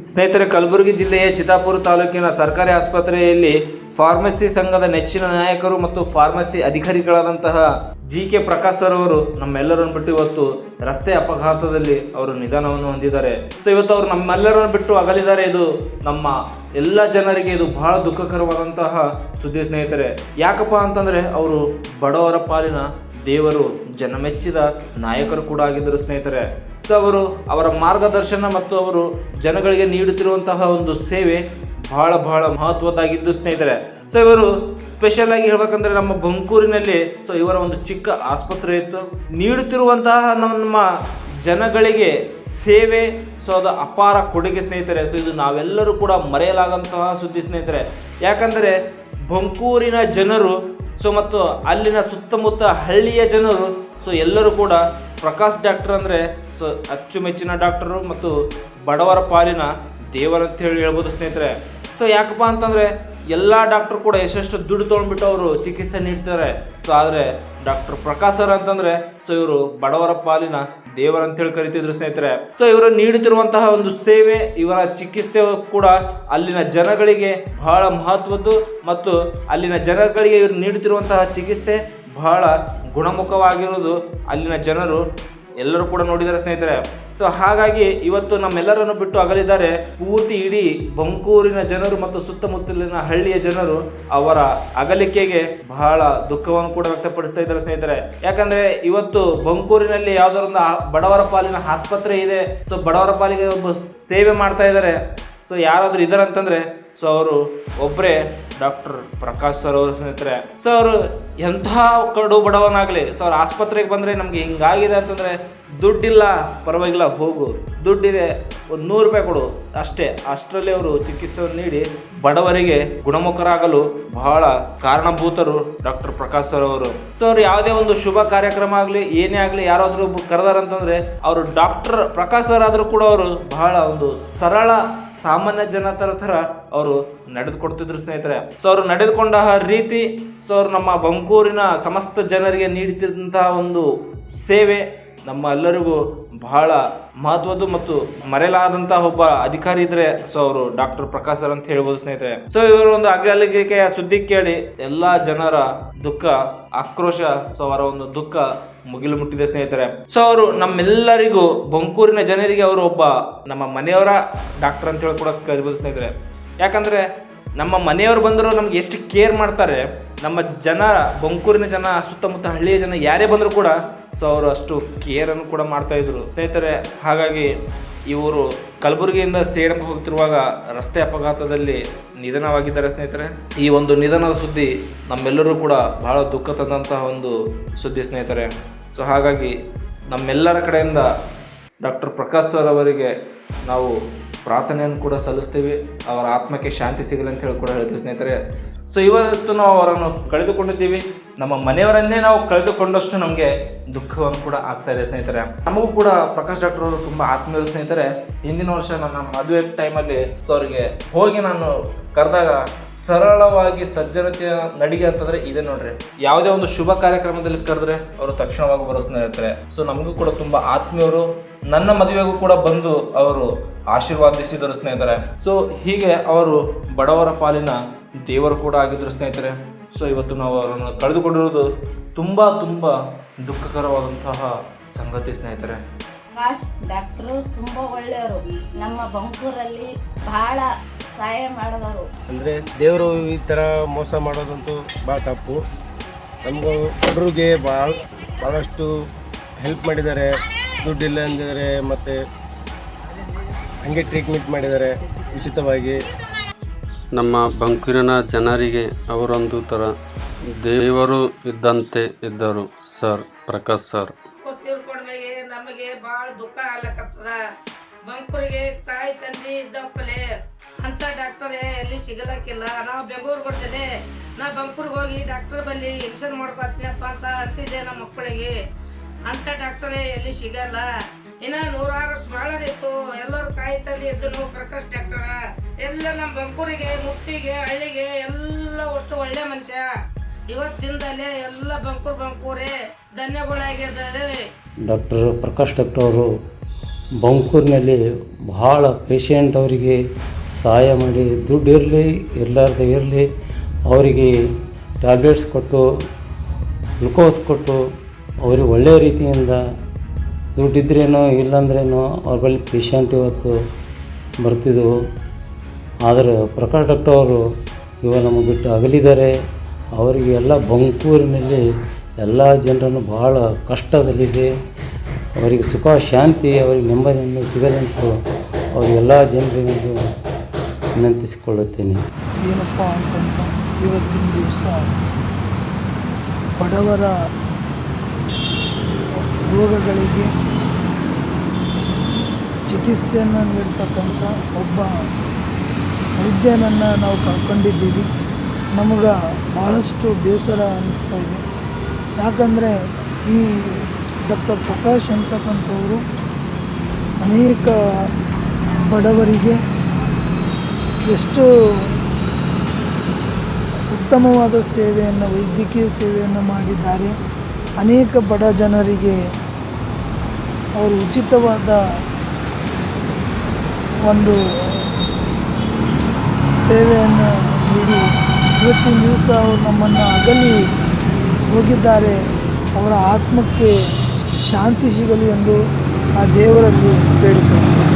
ಸ್ನೇಹಿತರೆ, ಕಲಬುರಗಿ ಜಿಲ್ಲೆಯ ಚಿತ್ತಾಪುರ ತಾಲೂಕಿನ ಸರ್ಕಾರಿ ಆಸ್ಪತ್ರೆಯಲ್ಲಿ ಫಾರ್ಮಸಿ ಸಂಘದ ನೆಚ್ಚಿನ ನಾಯಕರು ಮತ್ತು ಫಾರ್ಮಸಿ ಅಧಿಕಾರಿಗಳಾದಂತಹ ಜಿ.ಕೆ. ಪ್ರಕಾಶ್ ಸರ್ ಅವರು ನಮ್ಮೆಲ್ಲರನ್ನು ಬಿಟ್ಟು ಇವತ್ತು ರಸ್ತೆ ಅಪಘಾತದಲ್ಲಿ ಅವರು ನಿಧನವನ್ನು ಹೊಂದಿದ್ದಾರೆ. ಸೊ ಇವತ್ತು ಅವರು ನಮ್ಮೆಲ್ಲರನ್ನು ಬಿಟ್ಟು ಅಗಲಿದ್ದಾರೆ. ಇದು ನಮ್ಮ ಎಲ್ಲ ಜನರಿಗೆ ಇದು ಬಹಳ ದುಃಖಕರವಾದಂತಹ ಸುದ್ದಿ ಸ್ನೇಹಿತರೆ. ಯಾಕಪ್ಪ ಅಂತಂದರೆ ಅವರು ಬಡವರ ಪಾಲಿನ ದೇವರು, ಜನಮೆಚ್ಚಿದ ನಾಯಕರು ಕೂಡ ಆಗಿದ್ದರು ಸ್ನೇಹಿತರೆ. ಸೊ ಅವರು ಅವರ ಮಾರ್ಗದರ್ಶನ ಮತ್ತು ಅವರು ಜನಗಳಿಗೆ ನೀಡುತ್ತಿರುವಂತಹ ಒಂದು ಸೇವೆ ಬಹಳ ಮಹತ್ವದ್ದಾಗಿದ್ದು ಸ್ನೇಹಿತರೆ. ಸೊ ಇವರು ಸ್ಪೆಷಲ್ ಆಗಿ ಹೇಳ್ಬೇಕಂದ್ರೆ ನಮ್ಮ ಬಂಕೂರಿನಲ್ಲಿ ಸೊ ಇವರ ಒಂದು ಚಿಕ್ಕ ಆಸ್ಪತ್ರೆ ಇತ್ತು. ನೀಡುತ್ತಿರುವಂತಹ ನಮ್ಮ ಜನಗಳಿಗೆ ಸೇವೆ ಸೊ ಅದು ಅಪಾರ ಕೊಡುಗೆ ಸ್ನೇಹಿತರೆ. ಸೊ ಇದು ನಾವೆಲ್ಲರೂ ಕೂಡ ಮರೆಯಲಾಗಂತಹ ಸುದ್ದಿ ಸ್ನೇಹಿತರೆ. ಯಾಕಂದರೆ ಬಂಕೂರಿನ ಜನರು ಸೊ ಮತ್ತು ಅಲ್ಲಿನ ಸುತ್ತಮುತ್ತ ಹಳ್ಳಿಯ ಜನರು ಸೊ ಎಲ್ಲರೂ ಕೂಡ ಪ್ರಕಾಶ್ ಡಾಕ್ಟರ್ ಅಂದರೆ ಸೊ ಅಚ್ಚುಮೆಚ್ಚಿನ ಡಾಕ್ಟರು ಮತ್ತು ಬಡವರ ಪಾಲಿನ ದೇವರಂತ ಹೇಳ್ಬೋದು ಸ್ನೇಹಿತರೆ. ಸೊ ಯಾಕಪ್ಪ ಅಂತಂದರೆ ಎಲ್ಲ ಡಾಕ್ಟ್ರು ಕೂಡ ಎಷ್ಟೆಷ್ಟು ದುಡ್ಡು ತೊಗೊಂಡ್ಬಿಟ್ಟು ಅವರು ಚಿಕಿತ್ಸೆ ನೀಡ್ತಾರೆ. ಸೊ ಆದರೆ ಡಾಕ್ಟರ್ ಪ್ರಕಾಶ್ ಸರ್ ಅಂತಂದರೆ ಸೊ ಇವರು ಬಡವರ ಪಾಲಿನ ದೇವರಂತೇಳಿ ಕರಿತಿದ್ರು ಸ್ನೇಹಿತರೆ. ಸೊ ಇವರು ನೀಡುತ್ತಿರುವಂತಹ ಒಂದು ಸೇವೆ, ಇವರ ಚಿಕಿತ್ಸೆ ಕೂಡ ಅಲ್ಲಿನ ಜನಗಳಿಗೆ ಬಹಳ ಮಹತ್ವದ್ದು ಮತ್ತು ಅಲ್ಲಿನ ಜನಗಳಿಗೆ ಇವರು ನೀಡುತ್ತಿರುವಂತಹ ಚಿಕಿತ್ಸೆ ಬಹಳ ಗುಣಮುಖವಾಗಿರುವುದು ಅಲ್ಲಿನ ಜನರು ಎಲ್ಲರೂ ಕೂಡ ನೋಡಿದ್ದಾರೆ ಸ್ನೇಹಿತರೆ. ಸೊ ಹಾಗಾಗಿ ಇವತ್ತು ನಮ್ಮೆಲ್ಲರನ್ನು ಬಿಟ್ಟು ಅಗಲಿದ್ದಾರೆ. ಪೂರ್ತಿ ಇಡೀ ಬಂಕೂರಿನ ಜನರು ಮತ್ತು ಸುತ್ತಮುತ್ತಲಿನ ಹಳ್ಳಿಯ ಜನರು ಅವರ ಅಗಲಿಕೆಗೆ ಬಹಳ ದುಃಖವನ್ನು ಕೂಡ ವ್ಯಕ್ತಪಡಿಸ್ತಾ ಇದ್ದಾರೆ ಸ್ನೇಹಿತರೆ. ಯಾಕಂದ್ರೆ ಇವತ್ತು ಬಂಕೂರಿನಲ್ಲಿ ಯಾವ್ದಾರೊಂದು ಬಡವರ ಪಾಲಿನ ಆಸ್ಪತ್ರೆ ಇದೆ. ಸೊ ಬಡವರ ಪಾಲಿಗೆ ಒಬ್ಬ ಸೇವೆ ಮಾಡ್ತಾ ಇದ್ದಾರೆ. ಸೊ ಯಾರಾದ್ರೂ ಇದಾರೆ ಅಂತಂದ್ರೆ ಸೊ ಅವರು ಒಬ್ಬರೇ ಡಾಕ್ಟರ್ ಪ್ರಕಾಶ್ ಸರ್ ಅವರು ಸ್ನೇಹಿತರೆ. ಸೊ ಅವರು ಎಂಥ ಕಡು ಬಡವನಾಗಲಿ ಸೊ ಅವ್ರ ಆಸ್ಪತ್ರೆಗೆ ಬಂದರೆ ನಮಗೆ ಹಿಂಗಾಗಿದೆ ಅಂತಂದರೆ ದುಡ್ಡಿಲ್ಲ ಪರವಾಗಿಲ್ಲ, ಹೋಗು, ದುಡ್ಡಿದೆ ಒಂದು 100 ರೂಪಾಯಿ ಕೊಡು ಅಷ್ಟೇ, ಅಷ್ಟರಲ್ಲಿ ಅವರು ಚಿಕಿತ್ಸೆಯನ್ನು ನೀಡಿ ಬಡವರಿಗೆ ಗುಣಮುಖರಾಗಲು ಬಹಳ ಕಾರಣಭೂತರು ಡಾಕ್ಟರ್ ಪ್ರಕಾಶ್ ಸರ್ ಅವರು. ಸೊ ಅವ್ರು ಯಾವುದೇ ಒಂದು ಶುಭ ಕಾರ್ಯಕ್ರಮ ಆಗಲಿ ಏನೇ ಆಗಲಿ ಯಾರಾದರೂ ಕರೆದಾರಂತಂದರೆ ಅವರು ಡಾಕ್ಟರ್ ಪ್ರಕಾಶ್ ಸರ್ ಆದರೂ ಕೂಡ ಅವರು ಬಹಳ ಒಂದು ಸರಳ ಸಾಮಾನ್ಯ ಜನತರ ಥರ ಅವರು ನಡೆದುಕೊಡ್ತಿದ್ರು ಸ್ನೇಹಿತರೆ. ಸೊ ಅವರು ನಡೆದುಕೊಂಡ ರೀತಿ ಸೊ ಅವರು ನಮ್ಮ ಬಂಕೂರಿನ ಸಮಸ್ತ ಜನರಿಗೆ ನೀಡುತ್ತಿದ್ದಂತಹ ಒಂದು ಸೇವೆ ನಮ್ಮ ಎಲ್ಲರಿಗೂ ಬಹಳ ಮಹತ್ವದ್ದು ಮತ್ತು ಮರೆಯಲಾದಂತಹ ಒಬ್ಬ ಅಧಿಕಾರಿ ಇದ್ರೆ ಸೊ ಅವರು ಡಾಕ್ಟರ್ ಪ್ರಕಾಶ್ ಸರ್ ಅಂತ ಹೇಳ್ಬೋದು ಸ್ನೇಹಿತರೆ. ಸೊ ಇವರು ಒಂದು ಅಗಲಿಕೆಯ ಸುದ್ದಿ ಕೇಳಿ ಎಲ್ಲಾ ಜನರ ದುಃಖ, ಆಕ್ರೋಶ, ಸೊ ಅವರ ಒಂದು ದುಃಖ ಮುಗಿಲು ಮುಟ್ಟಿದೆ ಸ್ನೇಹಿತರೆ. ಸೊ ಅವರು ನಮ್ಮೆಲ್ಲರಿಗೂ ಬಂಕೂರಿನ ಜನರಿಗೆ ಅವರು ಒಬ್ಬ ನಮ್ಮ ಮನೆಯವರ ಡಾಕ್ಟರ್ ಅಂತ ಹೇಳಿ ಕೂಡ ಕರಿಬೋದು ಸ್ನೇಹಿತರೆ. ಯಾಕಂದ್ರೆ ನಮ್ಮ ಮನೆಯವರು ಬಂದರೂ ನಮ್ಗೆ ಎಷ್ಟು ಕೇರ್ ಮಾಡ್ತಾರೆ. ನಮ್ಮ ಜನ, ಬಂಕೂರಿನ ಜನ, ಸುತ್ತಮುತ್ತ ಹಳ್ಳಿಯ ಜನ ಯಾರೇ ಬಂದರೂ ಕೂಡ ಸೊ ಅವರು ಅಷ್ಟು ಕೇರನ್ನು ಕೂಡ ಮಾಡ್ತಾಯಿದ್ರು ಸ್ನೇಹಿತರೆ. ಹಾಗಾಗಿ ಇವರು ಕಲಬುರಗಿಯಿಂದ ಸೇಡಂಗೆ ಹೋಗ್ತಿರುವಾಗ ರಸ್ತೆ ಅಪಘಾತದಲ್ಲಿ ನಿಧನವಾಗಿದ್ದಾರೆ ಸ್ನೇಹಿತರೆ. ಈ ಒಂದು ನಿಧನದ ಸುದ್ದಿ ನಮ್ಮೆಲ್ಲರೂ ಕೂಡ ಬಹಳ ದುಃಖ ತಂದಂತಹ ಒಂದು ಸುದ್ದಿ ಸ್ನೇಹಿತರೆ. ಸೊ ಹಾಗಾಗಿ ನಮ್ಮೆಲ್ಲರ ಕಡೆಯಿಂದ ಡಾಕ್ಟರ್ ಪ್ರಕಾಶ್ ಸರ್ ಅವರಿಗೆ ನಾವು ಪ್ರಾರ್ಥನೆಯನ್ನು ಕೂಡ ಸಲ್ಲಿಸ್ತೀವಿ. ಅವರ ಆತ್ಮಕ್ಕೆ ಶಾಂತಿ ಸಿಗಲಿ ಅಂತ ಹೇಳಿ ಕೂಡ ಹೇಳ್ತೀವಿ ಸ್ನೇಹಿತರೆ. ಸೊ ಇವತ್ತು ನಾವು ಅವರನ್ನು ಕಳೆದುಕೊಂಡಿದ್ದೀವಿ. ನಮ್ಮ ಮನೆಯವರನ್ನೇ ನಾವು ಕಳೆದುಕೊಂಡಷ್ಟು ನಮಗೆ ದುಃಖವನ್ನು ಕೂಡ ಆಗ್ತಾ ಇದೆ ಸ್ನೇಹಿತರೆ. ನಮಗೂ ಕೂಡ ಪ್ರಕಾಶ್ ಡಾಕ್ಟರ್ ಅವರು ತುಂಬ ಆತ್ಮೀಯರು ಸ್ನೇಹಿತರೆ. ಹಿಂದಿನ ವರ್ಷ ನನ್ನ ಮದುವೆ ಟೈಮಲ್ಲಿ ಸೊ ಅವರಿಗೆ ಹೋಗಿ ನಾನು ಕರೆದಾಗ ಸರಳವಾಗಿ ಸಜ್ಜನತೆಯ ನಡಿಗೆ ಅಂತಂದರೆ ಇದೆ ನೋಡ್ರಿ. ಯಾವುದೇ ಒಂದು ಶುಭ ಕಾರ್ಯಕ್ರಮದಲ್ಲಿ ಕರೆದ್ರೆ ಅವರು ತಕ್ಷಣವಾಗಿ ಬರೋ ಸ್ನೇಹಿತರೆ. ಸೊ ನಮಗೂ ಕೂಡ ತುಂಬ ಆತ್ಮೀಯರು. ನನ್ನ ಮದುವೆಗೂ ಕೂಡ ಬಂದು ಅವರು ಆಶೀರ್ವಾದಿಸಿದರು ಸ್ನೇಹಿತರೆ. ಸೊ ಹೀಗೆ ಅವರು ಬಡವರ ಪಾಲಿನ ದೇವರು ಕೂಡ ಆಗಿದ್ದರು ಸ್ನೇಹಿತರೆ. ಸೊ ಇವತ್ತು ನಾವು ಅವರನ್ನು ಕಳೆದುಕೊಂಡಿರುವುದು ತುಂಬ ದುಃಖಕರವಾದಂತಹ ಸಂಗತಿ ಸ್ನೇಹಿತರೆ. ಪ್ರಕಾಶ್ ಡಾಕ್ಟ್ರು ತುಂಬ ಒಳ್ಳೆಯವರು. ನಮ್ಮ ಬಂಕೂರಲ್ಲಿ ಬಹಳ ಸಹಾಯ ಮಾಡಿದವರು. ಅಂದರೆ ದೇವರು ಈ ಥರ ಮೋಸ ಮಾಡೋದಂತೂ ಭಾಳ ತಪ್ಪು. ನಮಗೂ ಹುಡುಗರಿಗೆ ಭಾಳಷ್ಟು ಹೆಲ್ಪ್ ಮಾಡಿದ್ದಾರೆ. ದುಡ್ಡಿಲ್ಲ ಅಂದಿದ್ದಾರೆ ಮತ್ತು ಹಾಗೆ ಟ್ರೀಟ್ಮೆಂಟ್ ಮಾಡಿದ್ದಾರೆ ಉಚಿತವಾಗಿ. ನಮ್ಮ ಬಂಕೂರಿನ ಜನರಿಗೆ ಅವರೊಂದು ಥರ ದೇವರು ಇದ್ದಂತೆ ಇದ್ದರು ಸರ್ ಪ್ರಕಾಶ್ ಸರ್. ತೀರ್ಕೊಂಡ್ಮೇಲೆ ನಮಗೆ ಭಾಳ ದುಃಖ ಆಗ್ಲಕತ್ತದ. ಬಂಕೂರಿಗೆ ತಾಯಿ ತಂದೆ ಇದ್ದಪ್ಪಲೆ ಅಂತ ಡಾಕ್ಟರೇ ಎಲ್ಲಿ ಸಿಗಲಕ್ಕಿಲ್ಲ. ನಾವು ಬೆಂಗಳೂರು ಕೊಟ್ಟಿದೆ, ನಾ ಬಂಕೂರಿಗೆ ಹೋಗಿ ಡಾಕ್ಟರ್ ಬಲ್ಲಿ ಎಕ್ಸನ್ ಮಾಡ್ಕೊತೀನಪ್ಪ ಅಂತ ಅಂತಿದ್ದೆ ನಮ್ಮ ಮಕ್ಕಳಿಗೆ. ಅಂಥ ಡಾಕ್ಟರೇ ಎಲ್ಲಿ ಸಿಗಲ್ಲ. ಇನ್ನು 100 ವರ್ಷ ಭಾಳದಿತ್ತು. ಎಲ್ಲರೂ ತಾಯಿ ತಂದೆ ಇದ್ದನು ಪ್ರಕಾಶ್ ಡಾಕ್ಟರ. ಎಲ್ಲ ನಮ್ಮ ಬಂಕೂರಿಗೆ, ಮುತ್ತಿಗೆ, ಹಳ್ಳಿಗೆ ಎಲ್ಲ ಅಷ್ಟು ಒಳ್ಳೆ ಮನುಷ್ಯ. ಇವತ್ತಿಂದಲೇ ಎಲ್ಲ ಬಂಕೂರೇ ಧನ್ಯಗಳಾಗಿದ್ದಾರೆ. ಡಾಕ್ಟರ್ ಪ್ರಕಾಶ್ ಡಾಕ್ಟರ್ ಅವರು ಬಂಕೂರಿನಲ್ಲಿ ಭಾಳ ಪೇಷಂಟ್ ಅವರಿಗೆ ಸಹಾಯ ಮಾಡಿ, ದುಡ್ಡು ಇರಲಿ ಇರಲಾರ್ದೆ ಇರಲಿ ಅವರಿಗೆ ಟ್ಯಾಬ್ಲೆಟ್ಸ್ ಕೊಟ್ಟು, ಗ್ಲುಕೋಸ್ ಕೊಟ್ಟು, ಅವ್ರಿಗೆ ಒಳ್ಳೆಯ ರೀತಿಯಿಂದ ದುಡ್ಡಿದ್ರೇನೋ ಇಲ್ಲಾಂದ್ರೇನೋ ಅವ್ರ ಬಳಿ ಪೇಷಂಟ್ ಇವತ್ತು ಬರ್ತಿದ್ದವು. ಆದರೆ ಪ್ರಕಾಶ್ ಡಾಕ್ಟರ್ ಅವರು ಇವಾಗ ನಮಗೆ ಬಿಟ್ಟು ಅಗಲಿದ್ದಾರೆ. ಅವರಿಗೆ ಎಲ್ಲ ಬಂಕೂರಿನಲ್ಲಿ ಎಲ್ಲ ಜನರನ್ನು ಭಾಳ ಕಷ್ಟದಲ್ಲಿದೆ. ಅವರಿಗೆ ಸುಖ ಶಾಂತಿ, ಅವರಿಗೆ ನೆಮ್ಮದಿಯನ್ನು ಸಿಗದಂತೂ ಅವರಿಗೆಲ್ಲ ಜನರಿಗೊಂದು ವಿನಂತಿಸಿಕೊಳ್ಳುತ್ತೇನೆ. ಏನಪ್ಪ ಅಂತಂದ್ರೆ ಇವತ್ತಿನ ದಿವಸ ಬಡವರ ರೋಗಗಳಿಗೆ ಚಿಕಿತ್ಸೆಯನ್ನು ನೀಡ್ತಕ್ಕಂಥ ಒಬ್ಬ ವೈದ್ಯನನ್ನು ನಾವು ಕಳ್ಕೊಂಡಿದ್ದೀವಿ. ನಮಗೆ ಭಾಳಷ್ಟು ಬೇಸರ ಅನ್ನಿಸ್ತಾ ಇದೆ. ಯಾಕಂದರೆ ಈ ಡಾಕ್ಟರ್ ಪ್ರಕಾಶ್ ಅಂತಕ್ಕಂಥವರು ಅನೇಕ ಬಡವರಿಗೆ ಎಷ್ಟು ಉತ್ತಮವಾದ ಸೇವೆಯನ್ನು, ವೈದ್ಯಕೀಯ ಸೇವೆಯನ್ನು ಮಾಡಿದ್ದಾರೆ. ಅನೇಕ ಬಡ ಜನರಿಗೆ ಅವರು ಉಚಿತವಾದ ಒಂದು ಸೇವೆಯನ್ನು ನೀಡಿ ಇವತ್ತಿನ ದಿವಸ ಅವರು ನಮ್ಮನ್ನು ಅಗಲಿ ಹೋಗಿದ್ದಾರೆ. ಅವರ ಆತ್ಮಕ್ಕೆ ಶಾಂತಿ ಸಿಗಲಿ ಎಂದು ಆ ದೇವರಲ್ಲಿ ಬೇಡಿಕೊಳ್ಳುತ್ತೇನೆ.